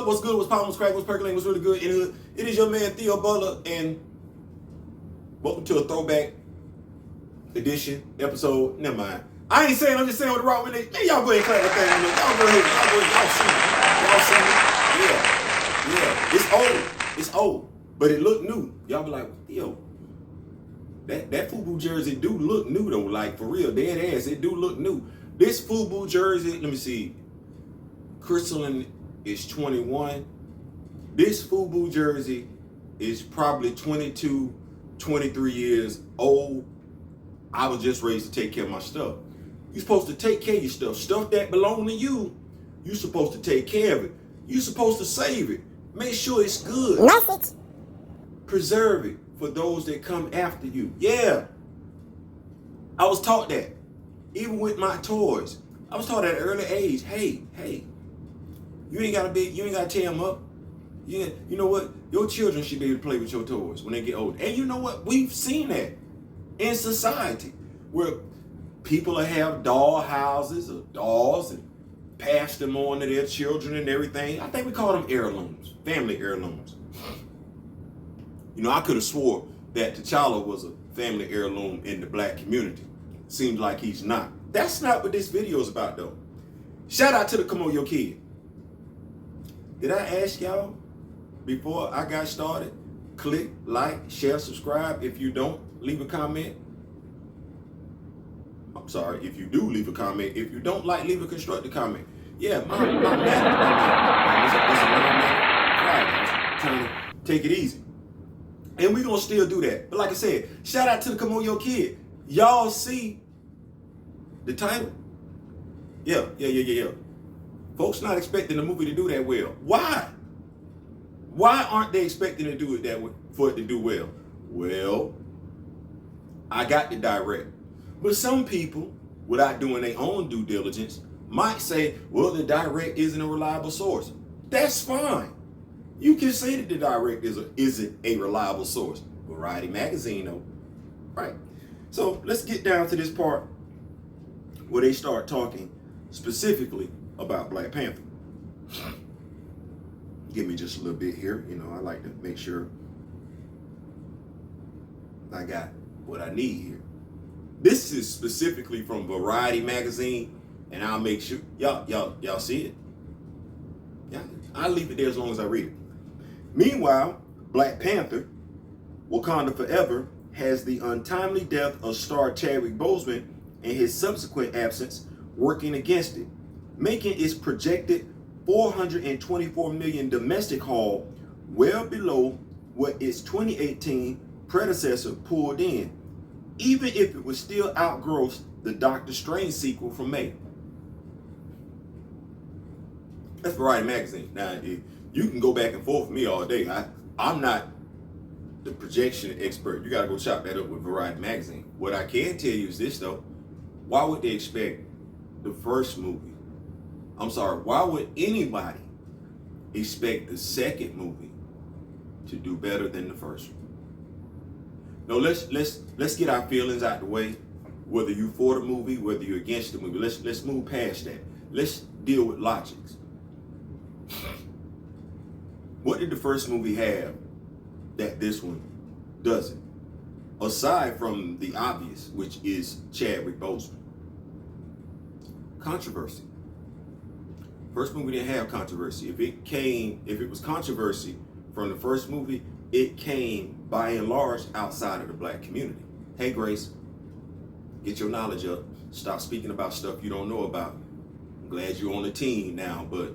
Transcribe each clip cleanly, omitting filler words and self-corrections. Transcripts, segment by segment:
up? What's good? What's poppin'? What's cracking? What's percolating? What's really good? It is your man Theo Butler, and welcome to a throwback edition episode. Never mind. I ain't saying. I'm just saying what the rock with it. Man, y'all go ahead and clap that thing. Y'all go ahead. Y'all see it. Y'all see it. Yeah. It's old, but it look new. Y'all be like, yo, that FUBU jersey do look new though. Like for real, dead ass. It do look new. This FUBU jersey. Let me see. Crystalline is 21. This FUBU jersey is probably 22, 23 years old. I was just raised to take care of my stuff. You're supposed to take care of your stuff. Stuff that belong to you, you're supposed to take care of it. You're supposed to save it. Make sure it's good. Message. Preserve it for those that come after you. Yeah. I was taught that. Even with my toys. I was taught at an early age, hey, you ain't gotta tear them up. You know what? Your children should be able to play with your toys when they get older. And you know what? We've seen that in society where people will have doll houses or dolls and pass them on to their children and everything. I think we call them heirlooms, family heirlooms. You know, I could have swore that T'Challa was a family heirloom in the black community. Seems like he's not. That's not what this video is about though. Shout out to the Come On Your Kid. Did I ask y'all before I got started? Click, like, share, subscribe. If you don't, leave a comment. I'm sorry, if you do, leave a comment. If you don't like, leave a constructive comment. Yeah, my man. I'm trying to take it easy. And we're going to still do that. But like I said, shout out to the Come On Your Kid. Y'all see the title? Yeah. Folks not expecting the movie to do that well. Why? Why aren't they expecting to do it that way for it to do well? Well, I got the direct. But some people, without doing their own due diligence, might say, well, the direct isn't a reliable source. That's fine. You can say that the direct isn't a reliable source. Variety magazine, though. Right. So let's get down to this part where they start talking specifically about Black Panther. Give me just a little bit here. You know, I like to make sure I got what I need here. This is specifically from Variety magazine, and I'll make sure y'all see it. Yeah, I'll leave it there as long as I read it. Meanwhile, Black Panther, Wakanda Forever, has the untimely death of star Chadwick Boseman and his subsequent absence working against it, making its projected 424 million domestic haul well below what its 2018 predecessor pulled in, even if it would still outgross the Doctor Strange sequel from May. That's Variety magazine. Now, you can go back and forth with me all day. I'm not the projection expert. You gotta go chop that up with Variety magazine. What I can tell you is this though. Why would they expect the first movie? I'm sorry, why would anybody expect the second movie to do better than the first one? No, let's get our feelings out the way. Whether you for the movie, whether you're against the movie, let's move past that. Let's deal with logics. What did the first movie have that this one doesn't? Aside from the obvious, which is Chadwick Boseman. Controversy. First movie didn't have controversy. If it was controversy from the first movie, it came by and large outside of the black community. Hey Grace, get your knowledge up. Stop speaking about stuff you don't know about. I'm glad you're on the team now, but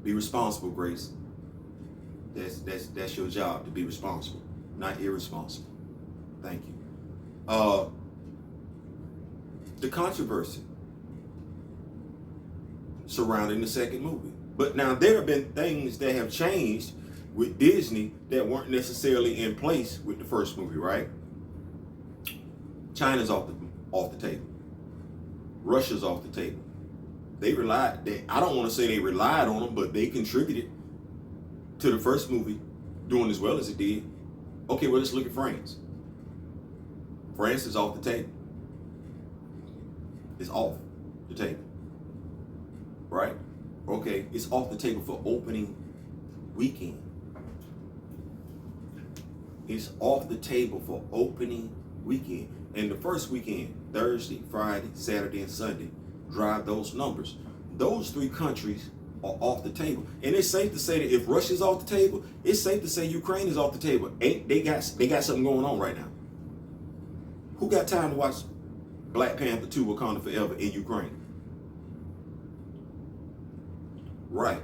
be responsible, Grace. That's your job, to be responsible, not irresponsible. Thank you. The controversy surrounding the second movie. But now there have been things that have changed with Disney that weren't necessarily in place with the first movie, right? China's off the table. Russia's off the table. I don't want to say they relied on them, but they contributed to the first movie doing as well as it did. Okay, well, let's look at France. France is off the table. It's off the table. Right? Okay, it's off the table for opening weekend. It's off the table for opening weekend. And the first weekend, Thursday, Friday, Saturday, and Sunday, drive those numbers. Those three countries are off the table. And it's safe to say that if Russia's off the table, it's safe to say Ukraine is off the table. They got something going on right now. Who got time to watch Black Panther 2 Wakanda Forever in Ukraine? Right.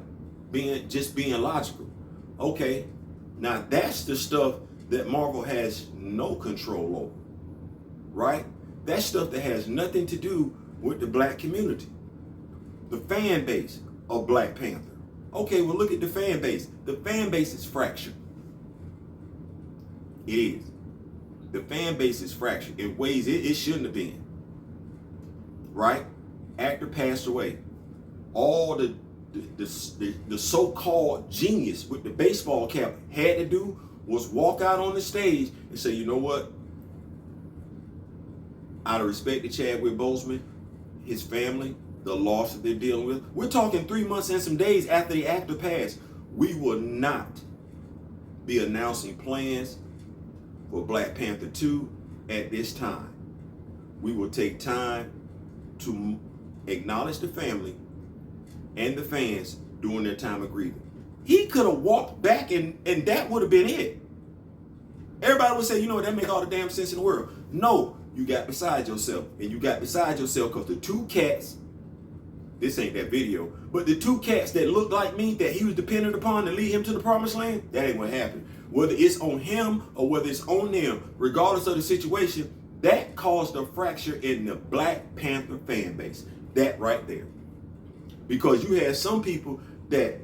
Being logical. Okay. Now that's the stuff that Marvel has no control over. Right? That's stuff that has nothing to do with the black community. The fan base of Black Panther. Okay, well look at the fan base. The fan base is fractured. It is. The fan base is fractured in ways it shouldn't have been. Right? Actor passed away. All the so-called genius with the baseball cap had to do was walk out on the stage and say, you know what? Out of respect to Chadwick Boseman, his family, the loss that they're dealing with. We're talking 3 months and some days after the actor passed. We will not be announcing plans for Black Panther 2 at this time. We will take time to acknowledge the family and the fans during their time of grieving. He could have walked back and that would have been it. Everybody would say, you know what, that make all the damn sense in the world. No, you got beside yourself. And you got beside yourself because the two cats, this ain't that video, but the two cats that looked like me that he was dependent upon to lead him to the promised land, that ain't what happened. Whether it's on him or whether it's on them, regardless of the situation, that caused a fracture in the Black Panther fan base. That right there. Because you had some people that,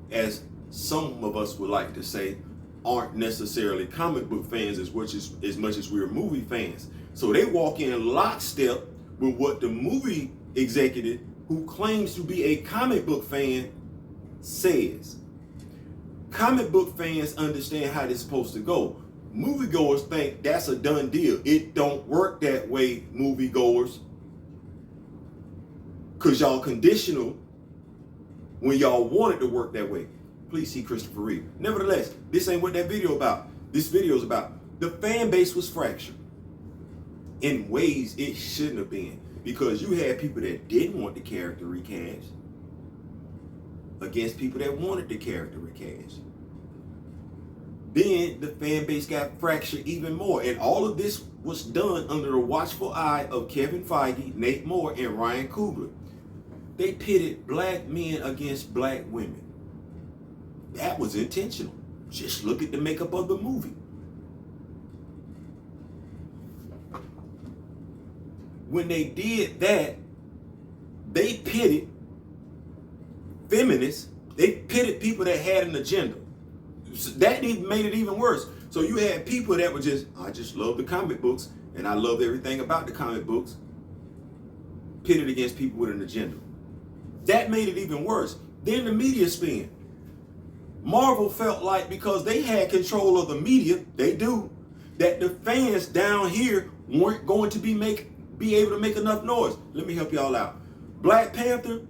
as some of us would like to say, aren't necessarily comic book fans as much as we're movie fans. So they walk in lockstep with what the movie executive, who claims to be a comic book fan, says. Comic book fans understand how this is supposed to go. Moviegoers think that's a done deal. It don't work that way, moviegoers. Because y'all conditional when y'all want it to work that way. Please see Christopher Reeve. Nevertheless, this ain't what that video about. This video is about the fan base was fractured in ways it shouldn't have been. Because you had people that didn't want the character recast against people that wanted the character recast. Then the fan base got fractured even more. And all of this was done under the watchful eye of Kevin Feige, Nate Moore, and Ryan Coogler. They pitted black men against black women. That was intentional. Just look at the makeup of the movie. When they did that, they pitted feminists. They pitted people that had an agenda. That made it even worse. So you had people that were I just love the comic books and I love everything about the comic books, pitted against people with an agenda. That made it even worse. Then the media spin. Marvel felt like because they had control of the media, they do, that the fans down here weren't going to be able to make enough noise. Let me help y'all out. Black Panther,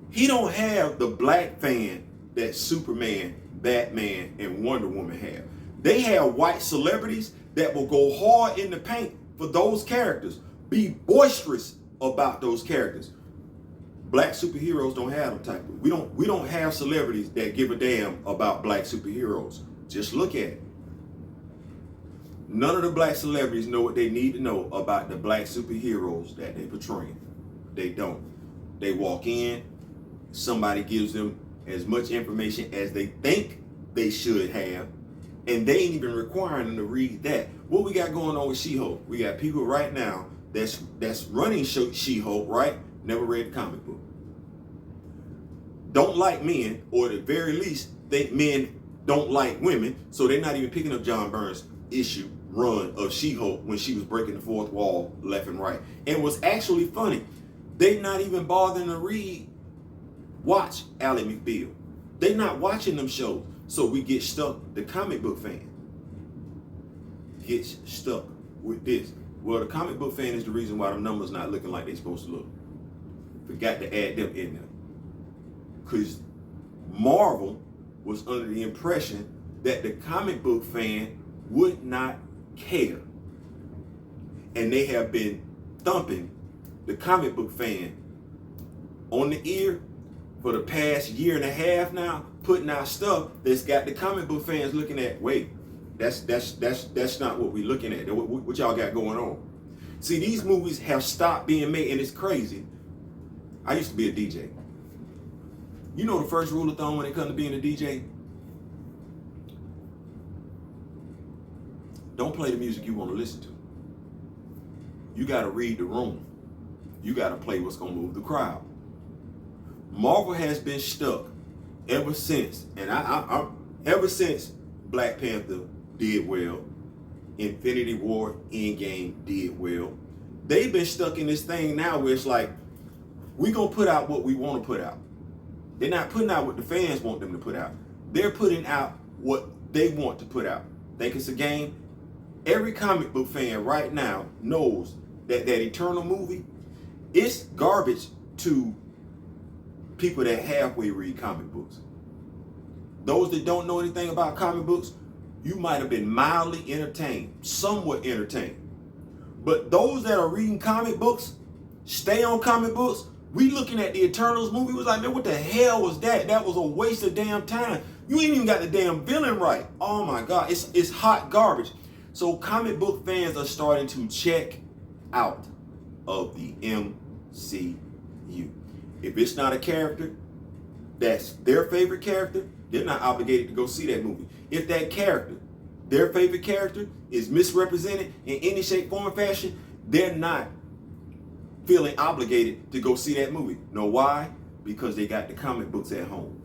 he don't have the black fan that Superman, Batman, and Wonder Woman have. They have white celebrities that will go hard in the paint for those characters, be boisterous about those characters. Black superheroes don't have them type of. We don't have celebrities that give a damn about black superheroes. Just look at it. None of the black celebrities know what they need to know about the black superheroes that they portray. They don't. They walk in, somebody gives them as much information as they think they should have, and they ain't even requiring them to read that. What we got going on with She-Hulk? We got people right now that's running She-Hulk, right? Never read the comic book. Don't like men, or at the very least, think men don't like women, so they're not even picking up John Byrne's run of She-Hulk when she was breaking the fourth wall left and right. And what's actually funny, they not even bothering to watch Ally McBeal. They're not watching them shows. So we get stuck, the comic book fan gets stuck with this. Well, the comic book fan is the reason why the numbers not looking like they're supposed to look. Forgot to add them in there. Because Marvel was under the impression that the comic book fan would not care. And they have been thumping the comic book fan on the ear for the past year and a half now, putting out stuff that's got the comic book fans looking at, wait, that's not what we're looking at. What y'all got going on? See, these movies have stopped being made, and it's crazy. I used to be a DJ. You know the first rule of thumb when it comes to being a DJ? Don't play the music you want to listen to. You got to read the room. You got to play what's going to move the crowd. Marvel has been stuck ever since, and ever since Black Panther did well, Infinity War, Endgame did well. They've been stuck in this thing now where it's like, we're going to put out what we want to put out. They're not putting out what the fans want them to put out. They're putting out what they want to put out. Think it's a game? Every comic book fan right now knows that Eternal movie, it's garbage to people that halfway read comic books. Those that don't know anything about comic books, you might have been mildly entertained, somewhat entertained. But those that are reading comic books, stay on comic books, we looking at the Eternals movie, was like, man, what the hell was that? That was a waste of damn time. You ain't even got the damn villain right. Oh my God, it's hot garbage. So comic book fans are starting to check out of the MCU. If it's not a character that's their favorite character, they're not obligated to go see that movie. If that character, their favorite character, is misrepresented in any shape, form, or fashion, they're not feeling obligated to go see that movie. Know why? Because they got the comic books at home.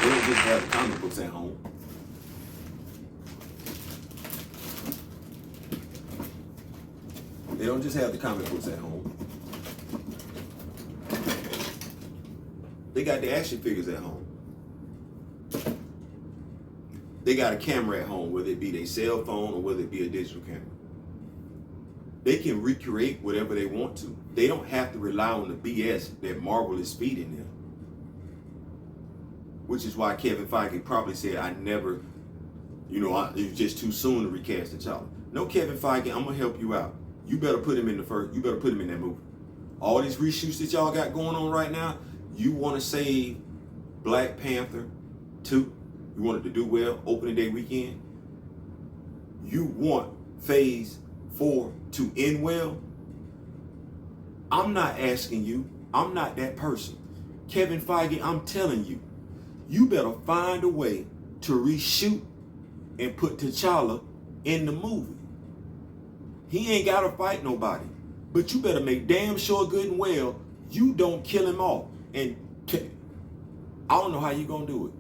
They don't just have the comic books at home. They don't just have the comic books at home. They got the action figures at home. They got a camera at home, whether it be their cell phone or whether it be a digital camera. They can recreate whatever they want to. They don't have to rely on the BS that Marvel is feeding them. Which is why Kevin Feige probably said, I never, it was just too soon to recast T'Challa. No, Kevin Feige, I'm gonna help you out. You better put him in you better put him in that movie. All these reshoots that y'all got going on right now, you want to save Black Panther 2. You want it to do well, opening day weekend. You want phase 4 to end well. I'm not asking you. I'm not that person. Kevin Feige, I'm telling you, you better find a way to reshoot and put T'Challa in the movie. He ain't got to fight nobody. But you better make damn sure good and well you don't kill him off. And I don't know how you going to do it.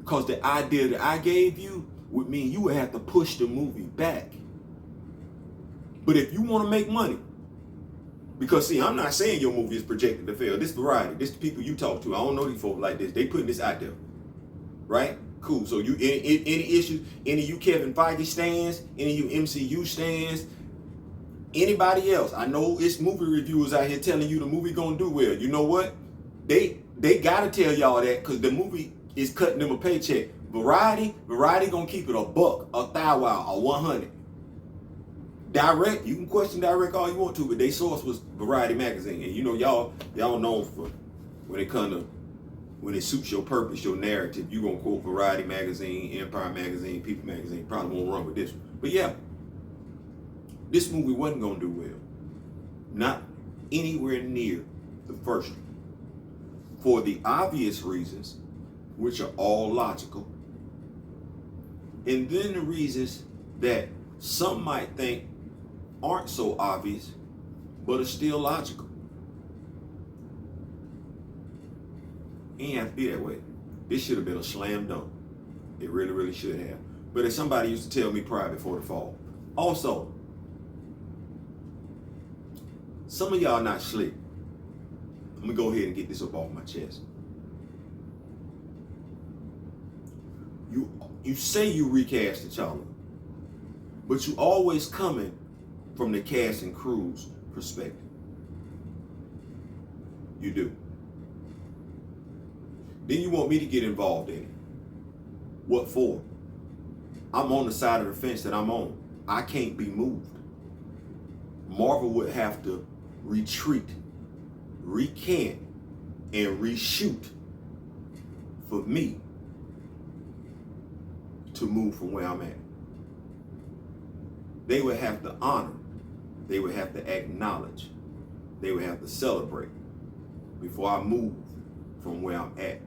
Because the idea that I gave you would mean you would have to push the movie back. But if you want to make money, because see, I'm not saying your movie is projected to fail. This Variety, this the people you talk to. I don't know these folks like this. They putting this out there, right? Cool. So you any issues? Any of you Kevin Feige stands? Any of you MCU stands? Anybody else? I know it's movie reviewers out here telling you the movie gonna do well. You know what? They gotta tell y'all that because the movie is cutting them a paycheck. Variety gonna keep it a buck, a thou wow, a 100. Direct, you can question Direct all you want to, but their source was Variety magazine, and y'all known for when it suits your purpose, your narrative, you gonna quote Variety magazine, Empire magazine, People magazine. Probably won't run with this one, but yeah, this movie wasn't gonna do well, not anywhere near the first one, for the obvious reasons, which are all logical, and then the reasons that some might think aren't so obvious, but are still logical. It ain't have to be that way. This should have been a slam dunk. It really, really should have. But as somebody used to tell me prior before the fall. Also, some of y'all not slick. I'm gonna go ahead and get this up off my chest. You say you recast T'Challa, But you always coming from the cast and crew's perspective. You do. Then you want me to get involved in it. What for? I'm on the side of the fence that I'm on. I can't be moved. Marvel would have to retreat, recant, and reshoot for me to move from where I'm at. They would have to honor, they would have to acknowledge, they would have to celebrate before I move from where I'm at.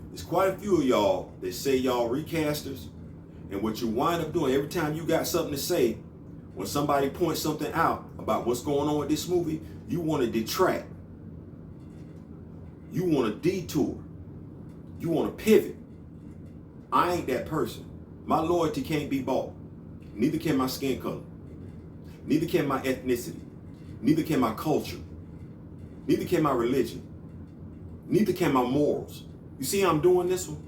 There's quite a few of y'all that say y'all recasters, and what you wind up doing every time you got something to say, when somebody points something out about what's going on with this movie, you want to detract. You want to detour. You want to pivot. I ain't that person. My loyalty can't be bought. Neither can my skin color. Neither can my ethnicity. Neither can my culture. Neither can my religion. Neither can my morals. You see how I'm doing this one?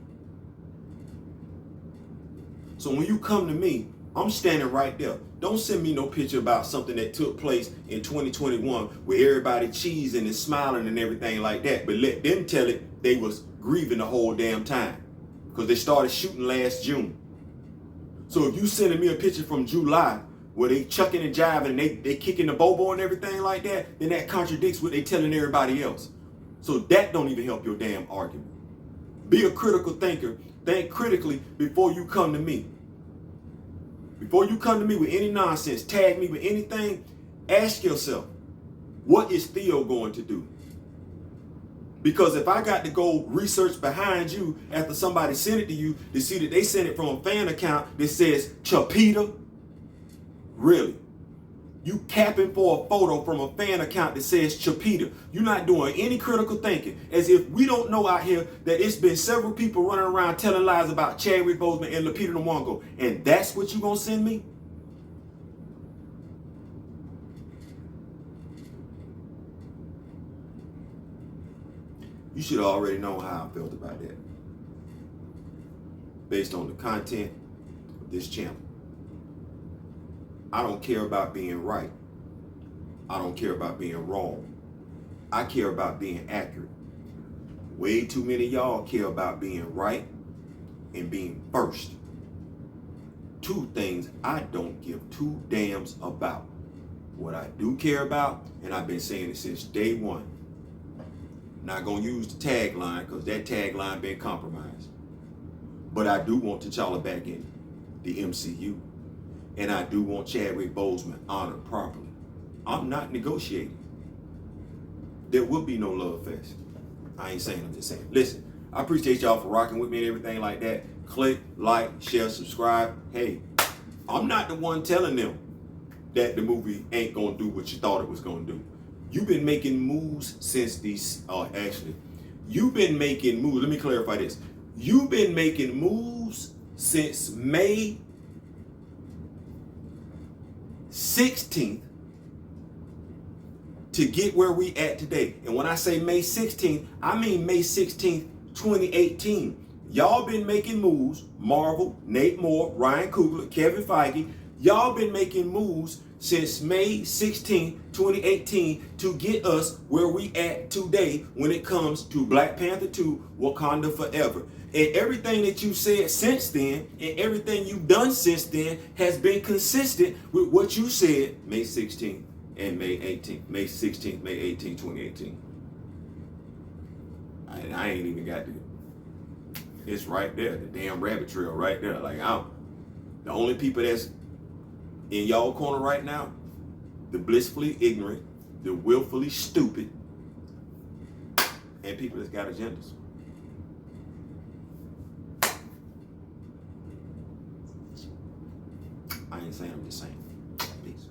So when you come to me, I'm standing right there. Don't send me no picture about something that took place in 2021 where everybody cheesing and smiling and everything like that. But let them tell it they was grieving the whole damn time because they started shooting last June. So if you sending me a picture from July where they chucking and jiving and they kicking the bobo and everything like that, then that contradicts what they telling everybody else. So that don't even help your damn argument. Be a critical thinker. Think critically before you come to me. Before you come to me with any nonsense, tag me with anything, ask yourself, what is Theo going to do? Because if I got to go research behind you after somebody sent it to you to see that they sent it from a fan account that says Chapita, really? You capping for a photo from a fan account that says Chapita. You're not doing any critical thinking. As if we don't know out here that it's been several people running around telling lies about Chadwick Boseman and Lupita Nyong'o. And that's what you gonna send me? You should already know how I felt about that. Based on the content of this channel. I don't care about being right. I don't care about being wrong. I care about being accurate. Way too many of y'all care about being right and being first. Two things I don't give two damns about. What I do care about, and I've been saying it since day one. Not gonna use the tagline because that tagline been compromised. But I do want T'Challa back in the MCU. And I do want Chadwick Boseman honored properly. I'm not negotiating. There will be no love fest. I ain't saying, I'm just saying. Listen, I appreciate y'all for rocking with me and everything like that. Click, like, share, subscribe. Hey, I'm not the one telling them that the movie ain't gonna do what you thought it was gonna do. You've been making moves since these, you've been making moves. Let me clarify this. You've been making moves since May 16th to get where we at today. And when I say May 16th, I mean May 16th, 2018. Y'all been making moves, Marvel, Nate Moore, Ryan Coogler, Kevin Feige. Y'all been making moves since May 16th, 2018 to get us where we at today when it comes to Black Panther 2, Wakanda Forever. And everything that you said since then and everything you've done since then has been consistent with what you said May 16th and May 18th. May 16th, May 18th, 2018. I ain't even got to. It's right there, the damn rabbit trail right there. Like, the only people that's in y'all corner right now, the blissfully ignorant, the willfully stupid, and people that's got agendas. I ain't saying, I'm just saying. Peace.